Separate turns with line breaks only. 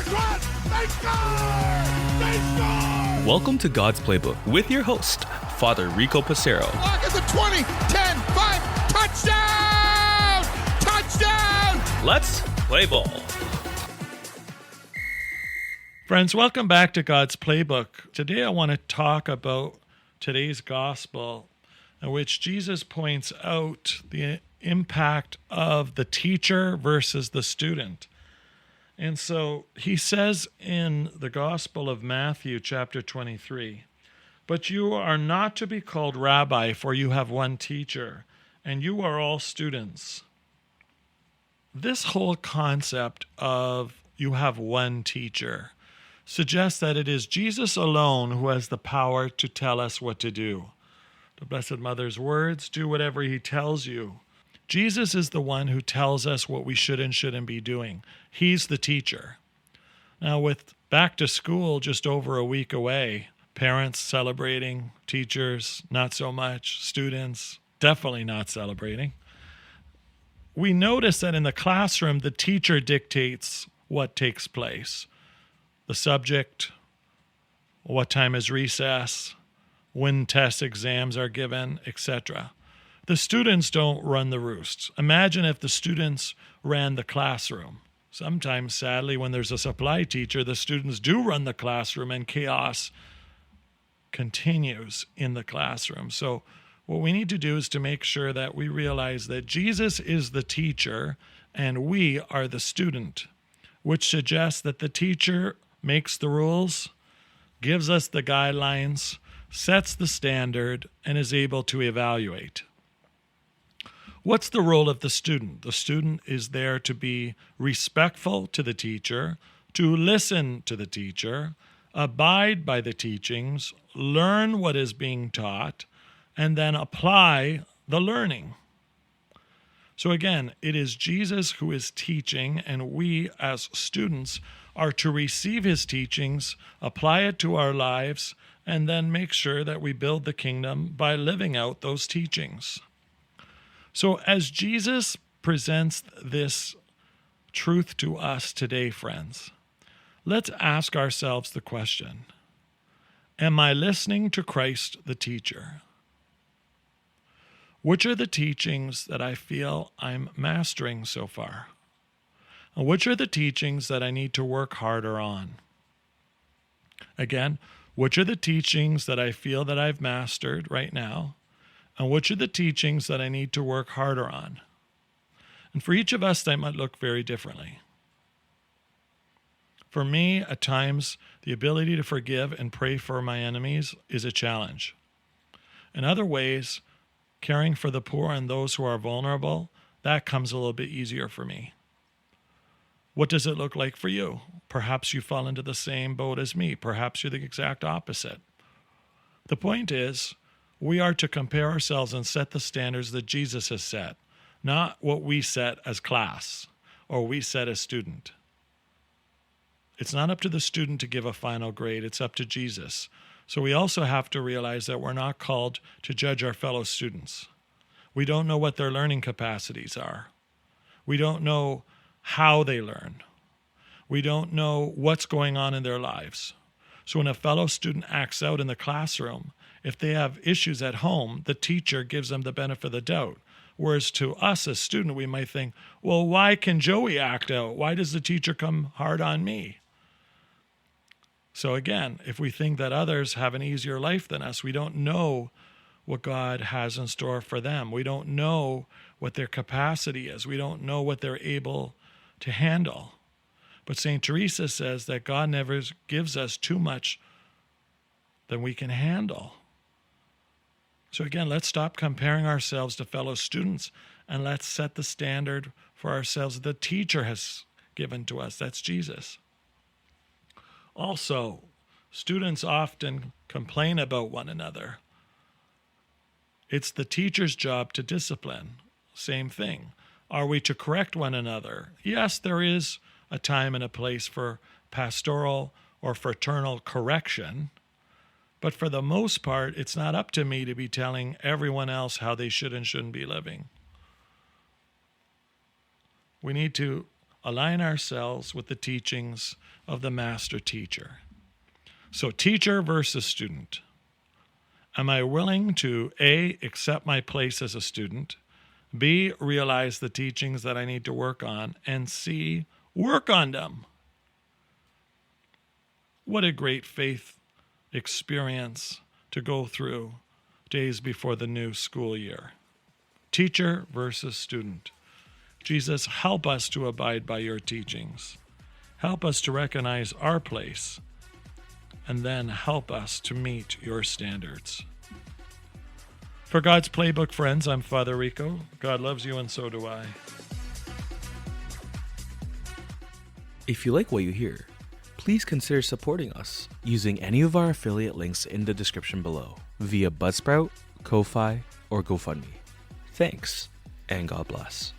They score! They score!
Welcome to God's Playbook with your host, Father Rico Passero.
Lock at the 20, 10, 5, touchdown! Touchdown!
Let's play ball.
Friends, welcome back to God's Playbook. Today I want to talk about today's gospel, in which Jesus points out the impact of the teacher versus the student. And so he says in the Gospel of Matthew, chapter 23, "But you are not to be called rabbi, for you have one teacher, and you are all students." This whole concept of you have one teacher suggests that it is Jesus alone who has the power to tell us what to do. The Blessed Mother's words, do whatever he tells you. Jesus is the one who tells us what we should and shouldn't be doing. He's the teacher. Now, with back to school just over a week away, parents celebrating, teachers not so much, students definitely not celebrating, we notice that in the classroom, the teacher dictates what takes place. The subject, what time is recess, when test exams are given, etc. The students don't run the roost. Imagine if the students ran the classroom. Sometimes, sadly, when there's a supply teacher, the students do run the classroom and chaos continues in the classroom. So what we need to do is to make sure that we realize that Jesus is the teacher and we are the student, which suggests that the teacher makes the rules, gives us the guidelines, sets the standard, and is able to evaluate. What's the role of the student? The student is there to be respectful to the teacher, to listen to the teacher, abide by the teachings, learn what is being taught, and then apply the learning. So again, it is Jesus who is teaching, and we as students are to receive his teachings, apply it to our lives, and then make sure that we build the kingdom by living out those teachings. So as Jesus presents this truth to us today, friends, let's ask ourselves the question, am I listening to Christ the teacher? Which are the teachings that I feel I'm mastering so far? And which are the teachings that I need to work harder on? Again, which are the teachings that I feel that I've mastered right now? And which are the teachings that I need to work harder on? And for each of us, that might look very differently. For me, at times, the ability to forgive and pray for my enemies is a challenge. In other ways, caring for the poor and those who are vulnerable, that comes a little bit easier for me. What does it look like for you? Perhaps you fall into the same boat as me. Perhaps you're the exact opposite. The point is, we are to compare ourselves and set the standards that Jesus has set, not what we set as class or we set as student. It's not up to the student to give a final grade. It's up to Jesus. So we also have to realize that we're not called to judge our fellow students. We don't know what their learning capacities are. We don't know how they learn. We don't know what's going on in their lives. So when a fellow student acts out in the classroom, if they have issues at home, the teacher gives them the benefit of the doubt. Whereas to us as student, we might think, well, why can Joey act out? Why does the teacher come hard on me? So again, if we think that others have an easier life than us, we don't know what God has in store for them. We don't know what their capacity is. We don't know what they're able to handle. But St. Teresa says that God never gives us too much than we can handle. So again, let's stop comparing ourselves to fellow students and let's set the standard for ourselves that the teacher has given to us. That's Jesus. Also, students often complain about one another. It's the teacher's job to discipline. Same thing. Are we to correct one another? Yes, there is a time and a place for pastoral or fraternal correction. But for the most part, it's not up to me to be telling everyone else how they should and shouldn't be living. We need to align ourselves with the teachings of the master teacher. So teacher versus student. Am I willing to A, accept my place as a student, B, realize the teachings that I need to work on, and C, work on them? What a great faith experience to go through days before the new school year. Teacher versus student. Jesus, help us to abide by your teachings. Help us to recognize our place, and then help us to meet your standards. For God's Playbook friends, I'm Father Rico. God loves you, and so do I.
If you like what you hear, please consider supporting us using any of our affiliate links in the description below via Buzzsprout, Ko-Fi, or GoFundMe. Thanks, and God bless.